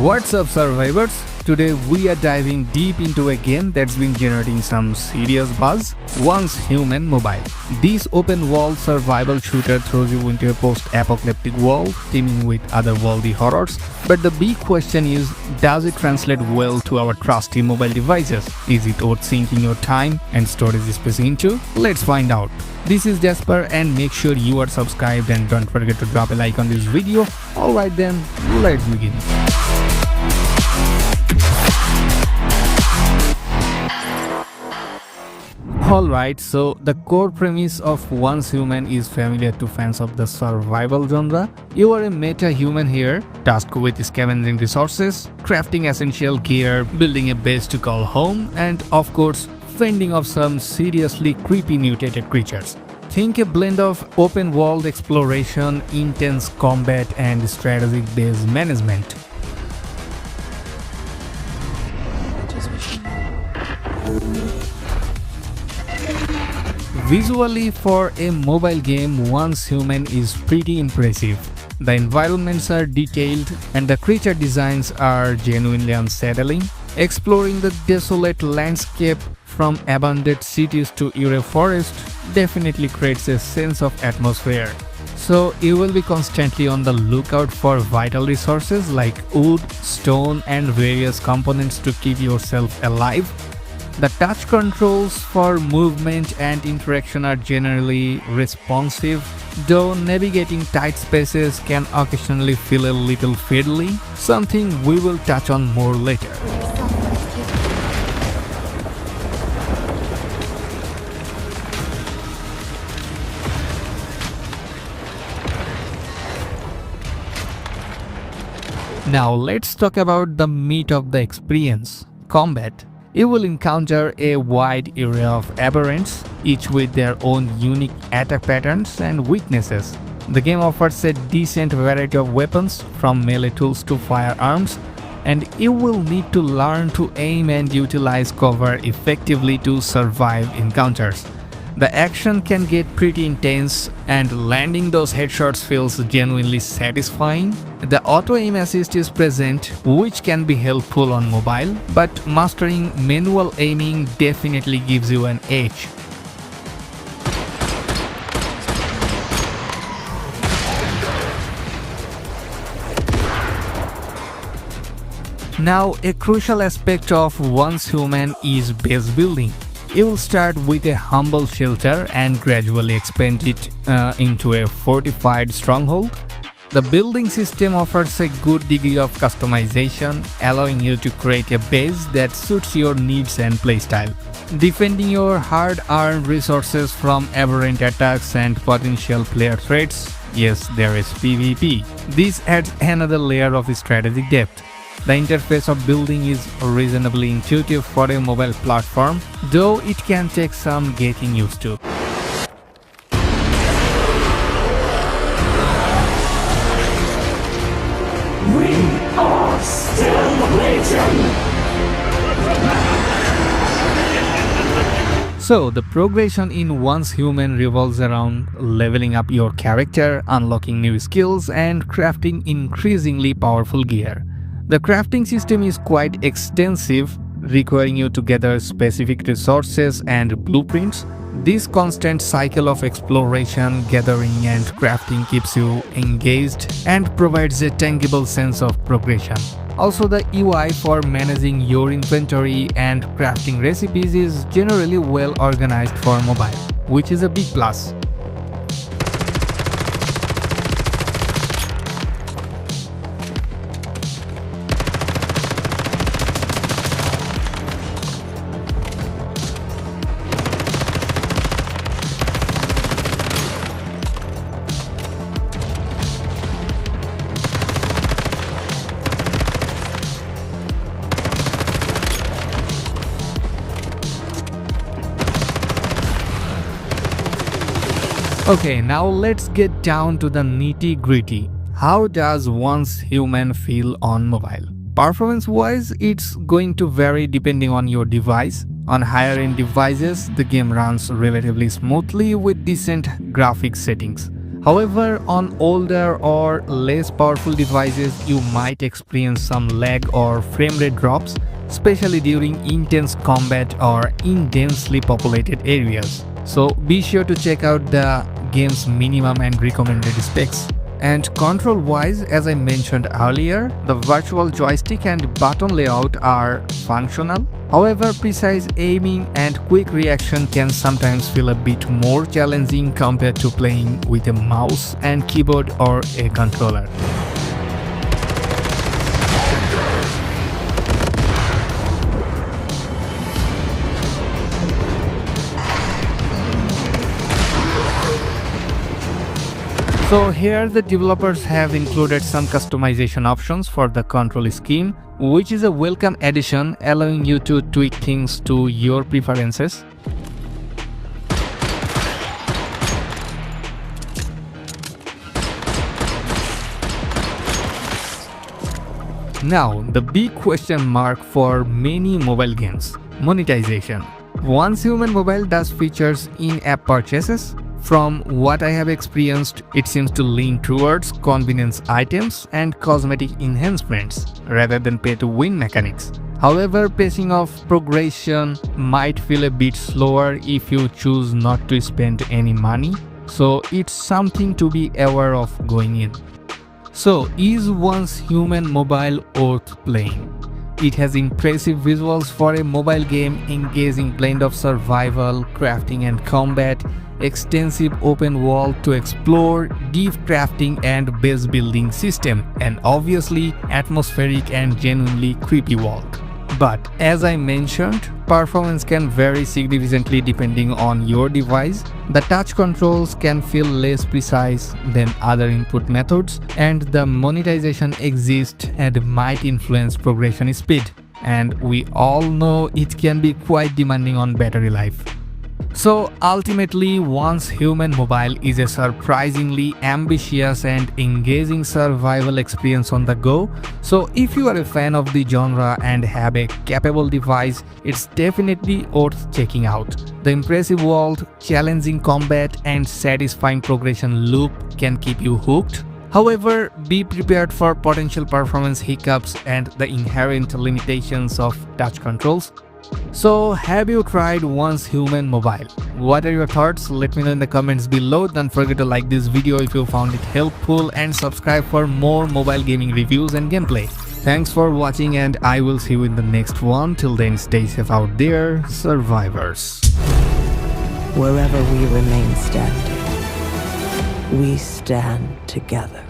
What's up, survivors? Today we are diving deep into a game that's been generating some serious buzz, Once Human Mobile. This open-world survival shooter throws you into a post-apocalyptic world teeming with otherworldly horrors. But the big question is, does it translate well to our trusty mobile devices? Is it worth sinking your time and storage space into? Let's find out. This is Jasper, and make sure you are subscribed and don't forget to drop a like on this video. Alright then, let's begin. Alright, so the core premise of Once Human is familiar to fans of the survival genre. You are a meta-human here, tasked with scavenging resources, crafting essential gear, building a base to call home, and of course, fending off some seriously creepy mutated creatures. Think a blend of open-world exploration, intense combat, and strategic base management. Visually, for a mobile game, Once Human is pretty impressive. The environments are detailed and the creature designs are genuinely unsettling. Exploring the desolate landscape from abandoned cities to eerie forest definitely creates a sense of atmosphere. So you will be constantly on the lookout for vital resources like wood, stone, and various components to keep yourself alive. The touch controls for movement and interaction are generally responsive, though navigating tight spaces can occasionally feel a little fiddly, something we will touch on more later. Now let's talk about the meat of the experience, combat. You will encounter a wide array of aberrants, each with their own unique attack patterns and weaknesses. The game offers a decent variety of weapons, from melee tools to firearms, and you will need to learn to aim and utilize cover effectively to survive encounters. The action can get pretty intense, and landing those headshots feels genuinely satisfying. The auto-aim assist is present, which can be helpful on mobile, but mastering manual aiming definitely gives you an edge. Now, a crucial aspect of Once Human is base building. You will start with a humble shelter and gradually expand it into a fortified stronghold. The building system offers a good degree of customization, allowing you to create a base that suits your needs and playstyle. Defending your hard-earned resources from aberrant attacks and potential player threats. Yes, there is PvP. This adds another layer of strategic depth. The interface of building is reasonably intuitive for a mobile platform, though it can take some getting used to. We are still waiting! So, the progression in Once Human revolves around leveling up your character, unlocking new skills, and crafting increasingly powerful gear. The crafting system is quite extensive, requiring you to gather specific resources and blueprints. This constant cycle of exploration, gathering, and crafting keeps you engaged and provides a tangible sense of progression. Also, the UI for managing your inventory and crafting recipes is generally well organized for mobile, which is a big plus. Okay, now let's get down to the nitty-gritty. How does Once Human feel on mobile? Performance-wise, it's going to vary depending on your device. On higher-end devices, the game runs relatively smoothly with decent graphics settings. However, on older or less powerful devices, you might experience some lag or frame rate drops, especially during intense combat or in densely populated areas. So be sure to check out the game's minimum and recommended specs. And control wise, as I mentioned earlier, the virtual joystick and button layout are functional. However, precise aiming and quick reaction can sometimes feel a bit more challenging compared to playing with a mouse and keyboard or a controller. So here the developers have included some customization options for the control scheme, which is a welcome addition, allowing you to tweak things to your preferences. Now, the big question mark for many mobile games: monetization. Once Human Mobile does features in-app purchases. From what I have experienced, it seems to lean towards convenience items and cosmetic enhancements rather than pay-to-win mechanics. However, pacing of progression might feel a bit slower if you choose not to spend any money, so it's something to be aware of going in. So, is Once Human Mobile worth playing? It has impressive visuals for a mobile game, engaging blend of survival, crafting and combat, extensive open world to explore, deep crafting and base building system, and obviously atmospheric and genuinely creepy world. But as I mentioned, performance can vary significantly depending on your device. The touch controls can feel less precise than other input methods, and the monetization exists and might influence progression speed. And we all know it can be quite demanding on battery life. So ultimately, Once Human Mobile is a surprisingly ambitious and engaging survival experience on the go. So if you are a fan of the genre and have a capable device, it's definitely worth checking out. The impressive world, challenging combat and satisfying progression loop can keep you hooked. However, be prepared for potential performance hiccups and the inherent limitations of touch controls. So, have you tried Once Human Mobile? What are your thoughts? Let me know in the comments below. Don't forget to like this video if you found it helpful and subscribe for more mobile gaming reviews and gameplay. Thanks for watching and I will see you in the next one. Till then, stay safe out there, survivors. Wherever we remain standing, we stand together.